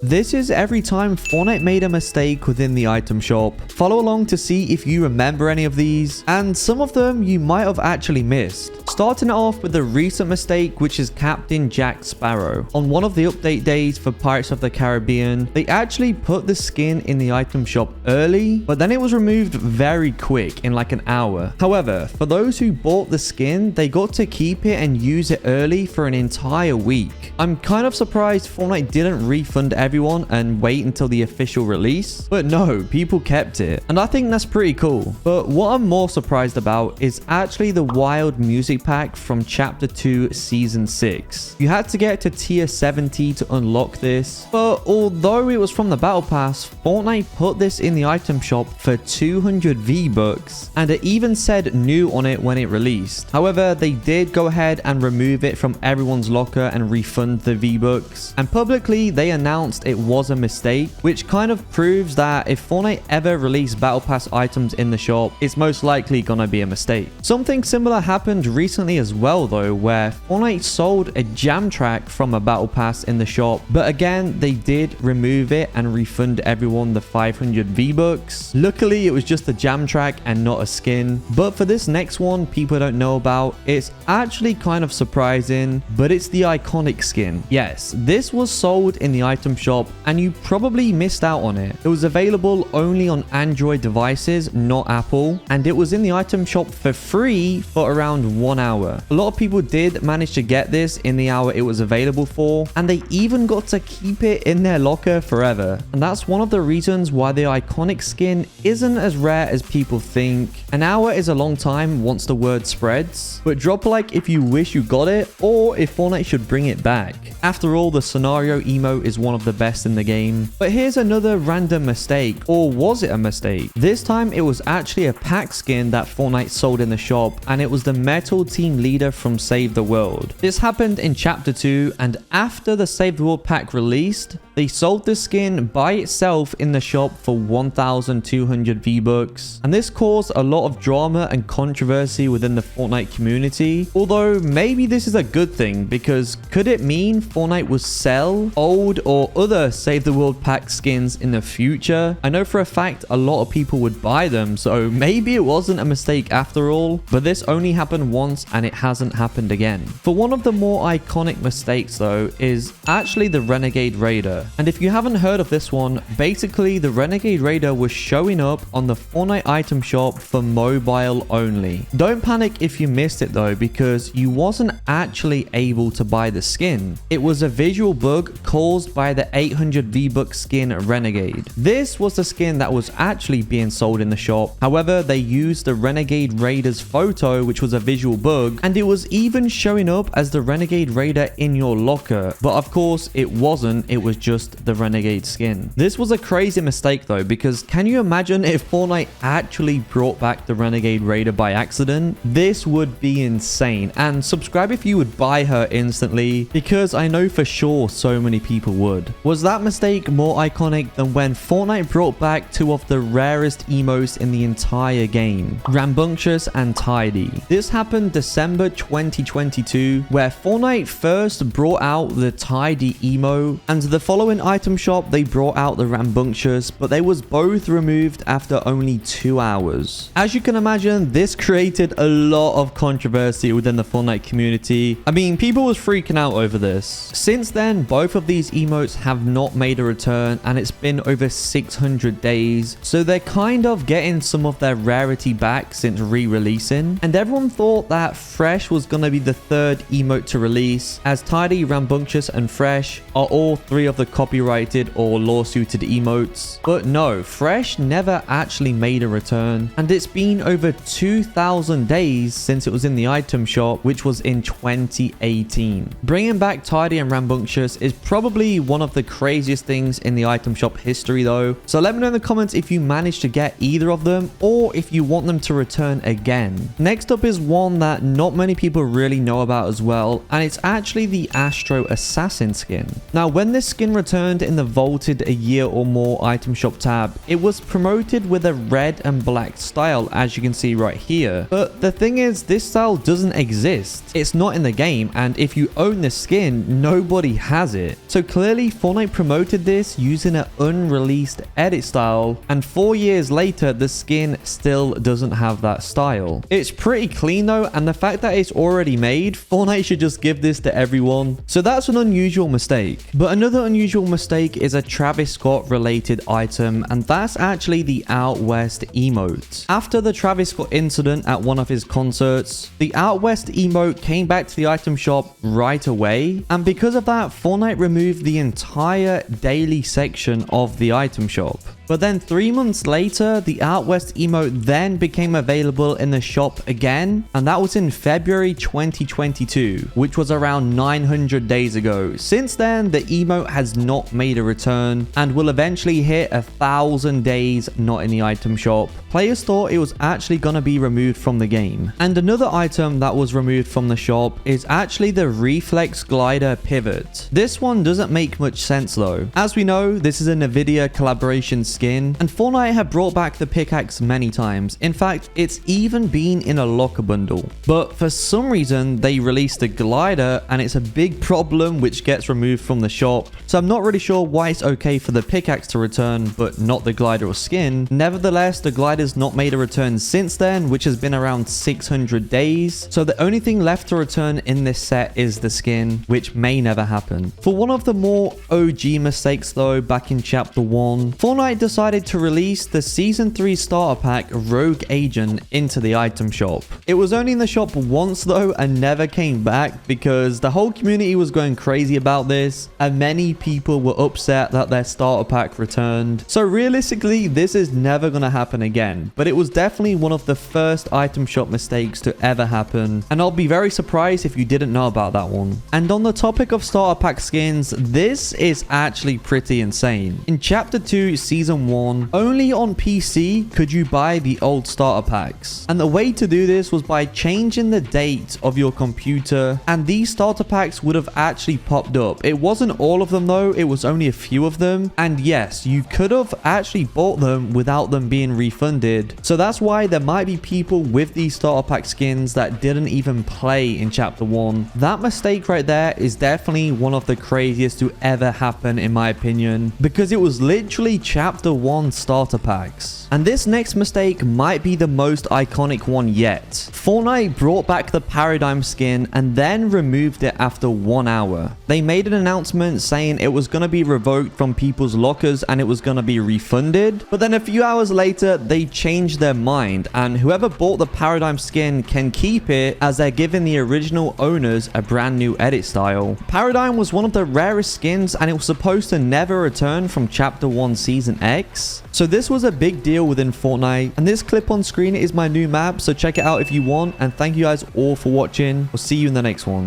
This is every time Fortnite made a mistake within the item shop. Follow along to see if you remember any of these, and some of them you might have actually missed. Starting it off with the recent mistake, which is Captain Jack Sparrow. On one of the update days for Pirates of the Caribbean, they actually put the skin in the item shop early, but then it was removed very quick in like an hour. However, for those who bought the skin, they got to keep it and use it early for an entire week. I'm kind of surprised Fortnite didn't refund everyone and wait until the official release, but no, people kept it, and I think that's pretty cool. But what I'm more surprised about is actually the wild music pack from chapter 2 season 6. You had to get to tier 70 to unlock this, but although it was from the battle pass, Fortnite put this in the item shop for 200 V-Bucks, and it even said new on it when it released. However, they did go ahead and remove it from everyone's locker and refund the V-Bucks, and publicly they announced it was a mistake, which kind of proves that if Fortnite ever release battle pass items in the shop, it's most likely gonna be a mistake. Something similar happened recently as well though, where Fortnite sold a jam track from a battle pass in the shop, but again they did remove it and refund everyone the 500 V-Bucks. Luckily it was just a jam track and not a skin, but for this next one people don't know about, it's actually kind of surprising, but it's the iconic skin. Yes, this was sold in the item shop and you probably missed out on it. It was available only on Android devices, not Apple, and it was in the item shop for free for around 1 hour. A lot of people did manage to get this in the hour it was available for, and they even got to keep it in their locker forever. And that's one of the reasons why the iconic skin isn't as rare as people think. An hour is a long time once the word spreads, but drop a like if you wish you got it or if Fortnite should bring it back. After all, the scenario emote is one of the best in the game. But here's another random mistake, or was it a mistake? This time it was actually a pack skin that Fortnite sold in the shop, and it was the metal team leader from Save the World. This happened in chapter 2, and after the Save the World pack released, they sold the skin by itself in the shop for 1,200 V-Bucks, and this caused a lot of drama and controversy within the Fortnite community. Although maybe this is a good thing, because could it mean Fortnite will sell old or other Save the World pack skins in the future? I know for a fact a lot of people would buy them, so maybe it wasn't a mistake after all, but this only happened once and it hasn't happened again. For one of the more iconic mistakes though is actually the Renegade Raider. And if you haven't heard of this one, basically the Renegade Raider was showing up on the Fortnite item shop for mobile only. Don't panic if you missed it though, because you wasn't actually able to buy the skin. It was a visual bug caused by the 800 V-Bucks skin Renegade. This was the skin that was actually being sold in the shop. However, they used the Renegade Raider's photo, which was a visual bug, and it was even showing up as the Renegade Raider in your locker. But of course it wasn't, it was just the Renegade skin. This was a crazy mistake though, because can you imagine if Fortnite actually brought back the Renegade Raider by accident? This would be insane. And subscribe if you would buy her instantly, because I know for sure so many people would. Was that mistake more iconic than when Fortnite brought back two of the rarest emotes in the entire game, Rambunctious and Tidy? This happened December 2022, where Fortnite first brought out the Tidy emo, and the following item shop they brought out the Rambunctious, but they was both removed after only 2 hours. As you can imagine, this created a lot of controversy within the Fortnite community. I mean, people was freaking out over this. Since then, both of these emotes have not made a return, and it's been over 600 days, so they're kind of getting some of their rarity back since re-releasing. And everyone thought that Fresh was gonna be the third emote to release, as Tidy, Rambunctious, and Fresh are all three of the copyrighted or lawsuited emotes. But no, Fresh never actually made a return, and it's been over 2,000 days since it was in the item shop, which was in 2018. Bringing back Tidy and Rambunctious is probably one of the craziest things in the item shop history though, so let me know in the comments if you managed to get either of them or if you want them to return again. Next up is one that not many people really know about as well, and it's actually the Astro Assassin skin. Now when this skin returned in the vaulted a year or more item shop tab. It was promoted with a red and black style, as you can see right here. But the thing is, this style doesn't exist. It's not in the game, and if you own the skin, nobody has it. So clearly Fortnite promoted this using an unreleased edit style, and 4 years later the skin still doesn't have that style. It's pretty clean though, and the fact that it's already made, Fortnite should just give this to everyone. So that's an unusual mistake. But another unusual mistake is a Travis Scott related item, and that's actually the Out West emote. After the Travis Scott incident at one of his concerts, the Out West emote came back to the item shop right away, and because of that, Fortnite removed the entire daily section of the item shop. But then 3 months later, the Out West emote then became available in the shop again, and that was in February 2022, which was around 900 days ago. Since then, the emote has not made a return and will eventually hit 1,000 days not in the item shop. Players thought it was actually gonna be removed from the game. And another item that was removed from the shop is actually the Reflex Glider Pivot. This one doesn't make much sense though. As we know, this is a Nvidia collaboration skin, and Fortnite have brought back the pickaxe many times. In fact, it's even been in a locker bundle. But for some reason, they released the glider, and it's a big problem which gets removed from the shop. So I'm not really sure why it's okay for the pickaxe to return, but not the glider or skin. Nevertheless, the glider's not made a return since then, which has been around 600 days. So the only thing left to return in this set is the skin, which may never happen. For one of the more OG mistakes though, back in chapter 1, Fortnite decided to release the season 3 starter pack Rogue Agent into the item shop. It was only in the shop once though and never came back because the whole community was going crazy about this, and many people were upset that their starter pack returned. So realistically, this is never gonna happen again, but it was definitely one of the first item shop mistakes to ever happen, and I'll be very surprised if you didn't know about that one. And on the topic of starter pack skins, this is actually pretty insane. In chapter 2 season 1, only on PC could you buy the old starter packs, and the way to do this was by changing the date of your computer, and these starter packs would have actually popped up. It wasn't all of them though, it was only a few of them, and yes, you could have actually bought them without them being refunded. So that's why there might be people with these starter pack skins that didn't even play in chapter 1. That mistake right there is definitely one of the craziest to ever happen in my opinion, because it was literally chapter 1 starter packs. And this next mistake might be the most iconic one yet. Fortnite brought back the Paradigm skin and then removed it after 1 hour. They made an announcement saying it was going to be revoked from people's lockers and it was going to be refunded, but then a few hours later they changed their mind, and whoever bought the Paradigm skin can keep it as they're giving the original owners a brand new edit style. Paradigm was one of the rarest skins and it was supposed to never return from chapter 1 season X. So this was a big deal within Fortnite, and this clip on screen is my new map, so check it out if you want, and thank you guys all for watching. We'll see you in the next one.